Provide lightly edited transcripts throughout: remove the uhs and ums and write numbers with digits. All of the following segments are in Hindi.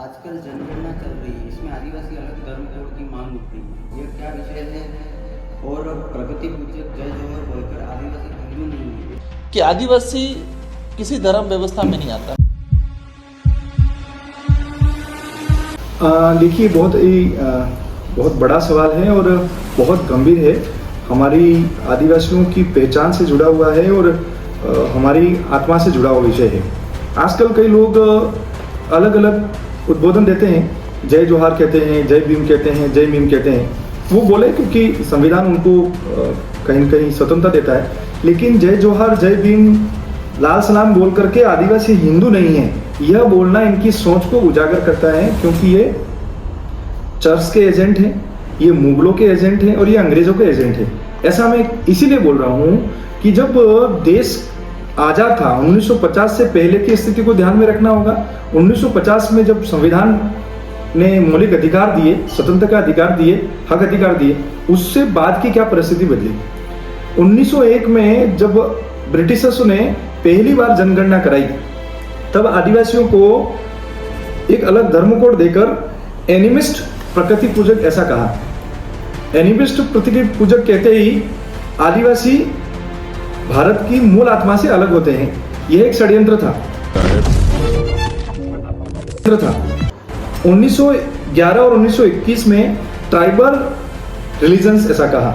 आजकल जनगणना चल रही है, इसमें आदिवासी अलग धर्म कोड की मांग उठ रही है। यह क्या विषय है? और प्रगति पूजक जय जोहर बोलकर आदिवासी हिंदू नहीं है कि आदिवासी किसी धर्म व्यवस्था में नहीं आता। देखिए, बहुत बड़ा सवाल है और बहुत गंभीर है। हमारी आदिवासियों की पहचान से जुड़ा हुआ है और हमारी आत्मा से जुड़ा हुआ विषय है। आजकल कई लोग अलग अलग उद्बोधन देते हैं, जय जोहार कहते हैं, जय भीम कहते हैं, जय मीम कहते हैं। वो बोले क्योंकि संविधान उनको कहीं न कहीं स्वतंत्रता देता है, लेकिन जय जोहार जय भीम लाल सलाम बोल करके आदिवासी हिंदू नहीं है, यह बोलना इनकी सोच को उजागर करता है। क्योंकि ये चर्च के एजेंट हैं, ये मुगलों के एजेंट हैं और ये अंग्रेजों के एजेंट हैं। ऐसा मैं इसीलिए बोल रहा हूँ कि जब देश आज़ाद था, 1950 से पहले की स्थिति को ध्यान में रखना होगा। 1950 में जब संविधान ने मौलिक अधिकार दिए, स्वतंत्रता का अधिकार दिए, हक अधिकार दिए, उससे बाद की क्या परिस्थिति बदली। 1901 में जब ब्रिटिशर्स ने पहली बार जनगणना कराई, तब आदिवासियों को एक अलग धर्म कोड देकर एनिमिस्ट प्रकृति पूजक ऐसा कहा। एनिमिस्ट प्रकृति पूजक कहते ही आदिवासी भारत की मूल आत्मा से अलग होते हैं। यह एक षड्यंत्र था। 1911 और 1921 में ट्राइबल रिलीजन्स ऐसा कहा।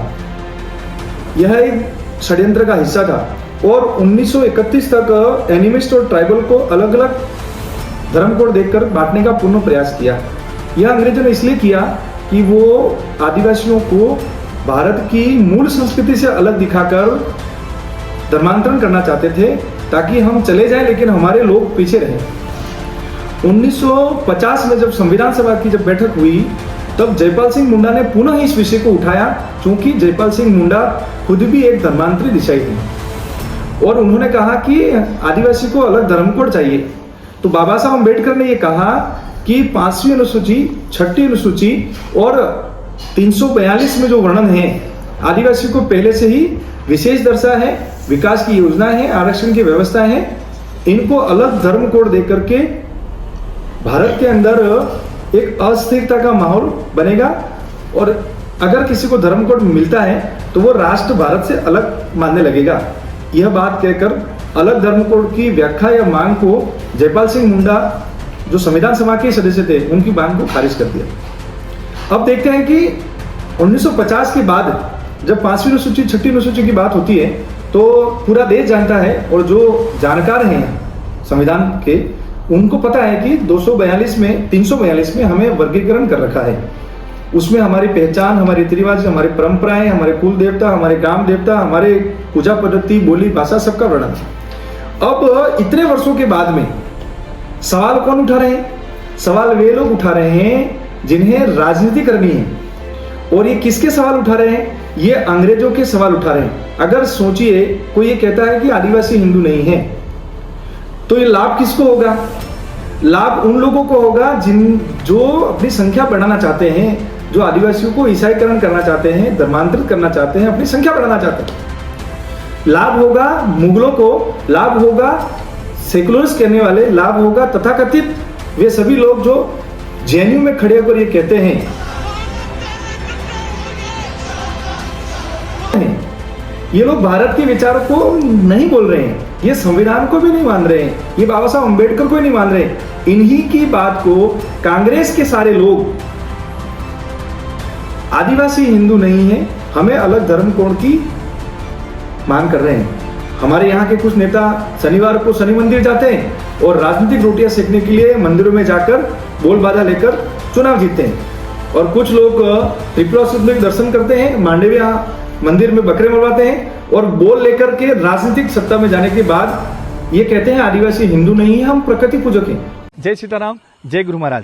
यह एक षड्यंत्र का हिस्सा था और 1931 तक एनिमिस्ट और ट्राइबल को अलग अलग धर्म कोड देकर बांटने का पूर्ण प्रयास किया। यह अंग्रेजों ने इसलिए किया कि वो आदिवासियों को भारत की मूल संस्कृति से अलग दिखाकर धर्मांतरण करना चाहते थे, ताकि हम चले जाएं लेकिन हमारे लोग पीछे रहें। 1950 में जब संविधान सभा की जब बैठक हुई, तब जयपाल सिंह मुंडा ने पुनः इस विषय को उठाया, क्योंकि जयपाल सिंह मुंडा खुद भी एक धर्मांतरी दिशाई थे और उन्होंने कहा कि आदिवासी को अलग धर्म कोड चाहिए। तो बाबा साहब अम्बेडकर ने यह कहा कि 5वीं अनुसूची, 6ठी अनुसूची और 342 में जो वर्णन है, आदिवासी को पहले से ही विशेष दर्जा है, विकास की योजना है, आरक्षण की व्यवस्था है। इनको अलग धर्म कोड देकर के भारत के अंदर एक अस्थिरता का माहौल बनेगा और अगर किसी को धर्म कोड मिलता है तो वो राष्ट्र भारत से अलग मानने लगेगा। यह बात कहकर अलग धर्म कोड की व्याख्या या मांग को जयपाल सिंह मुंडा, जो संविधान सभा के सदस्य थे, उनकी मांग को खारिज कर दिया। अब देखते हैं कि 1950 के बाद जब 5वीं अनुसूची, 6ठी अनुसूची की बात होती है, तो पूरा देश जानता है और जो जानकार हैं संविधान के, उनको पता है कि 342 में हमें वर्गीकरण कर रखा है। उसमें हमारी पहचान, हमारे रीति रिवाज, हमारी परंपराएं, हमारे कुल देवता, हमारे ग्राम देवता, हमारे पूजा पद्धति, बोली, भाषा, सबका वर्णन है। अब इतने वर्षों के बाद में सवाल कौन उठा रहे हैं? सवाल वे लोग उठा रहे हैं जिन्हें राजनीति करनी है। और ये किसके सवाल उठा रहे हैं? ये अंग्रेजों के सवाल उठा रहे हैं। अगर सोचिए, कोई ये कहता है कि आदिवासी हिंदू नहीं है, तो ये लाभ किसको होगा? लाभ उन लोगों को होगा जो अपनी संख्या बढ़ाना चाहते हैं, जो आदिवासियों को ईसाईकरण करना चाहते हैं, धर्मांतरित करना चाहते हैं, अपनी संख्या बढ़ाना चाहते हैं। लाभ होगा मुगलों को, लाभ होगा सेकुलरिस्ट कहने वाले, लाभ होगा तथाकथित वे सभी लोग जो जेएनयू में खड़े होकर ये कहते हैं। ये लोग भारत के विचारों को नहीं बोल रहे हैं, ये संविधान को भी नहीं मान रहे हैं, ये बाबा साहब अम्बेडकर को भी नहीं मान रहे हैं। इन्हीं की बात को कांग्रेस के सारे लोग आदिवासी हिंदू नहीं है, हमें अलग धर्म कोड की मांग कर रहे हैं। हमारे यहाँ के कुछ नेता शनिवार को शनि मंदिर जाते हैं और राजनीतिक रोटियां सेकने के लिए मंदिरों में जाकर बोल बाजा लेकर चुनाव जीतते हैं। और कुछ लोग त्रिपुरा सुद में दर्शन करते हैं, मांडविया मंदिर में बकरे मरवाते हैं और बोल लेकर के राजनीतिक सत्ता में जाने के बाद ये कहते हैं आदिवासी हिंदू नहीं है, हम प्रकृति पूजक हैं। जय सीताराम, जय गुरु महाराज।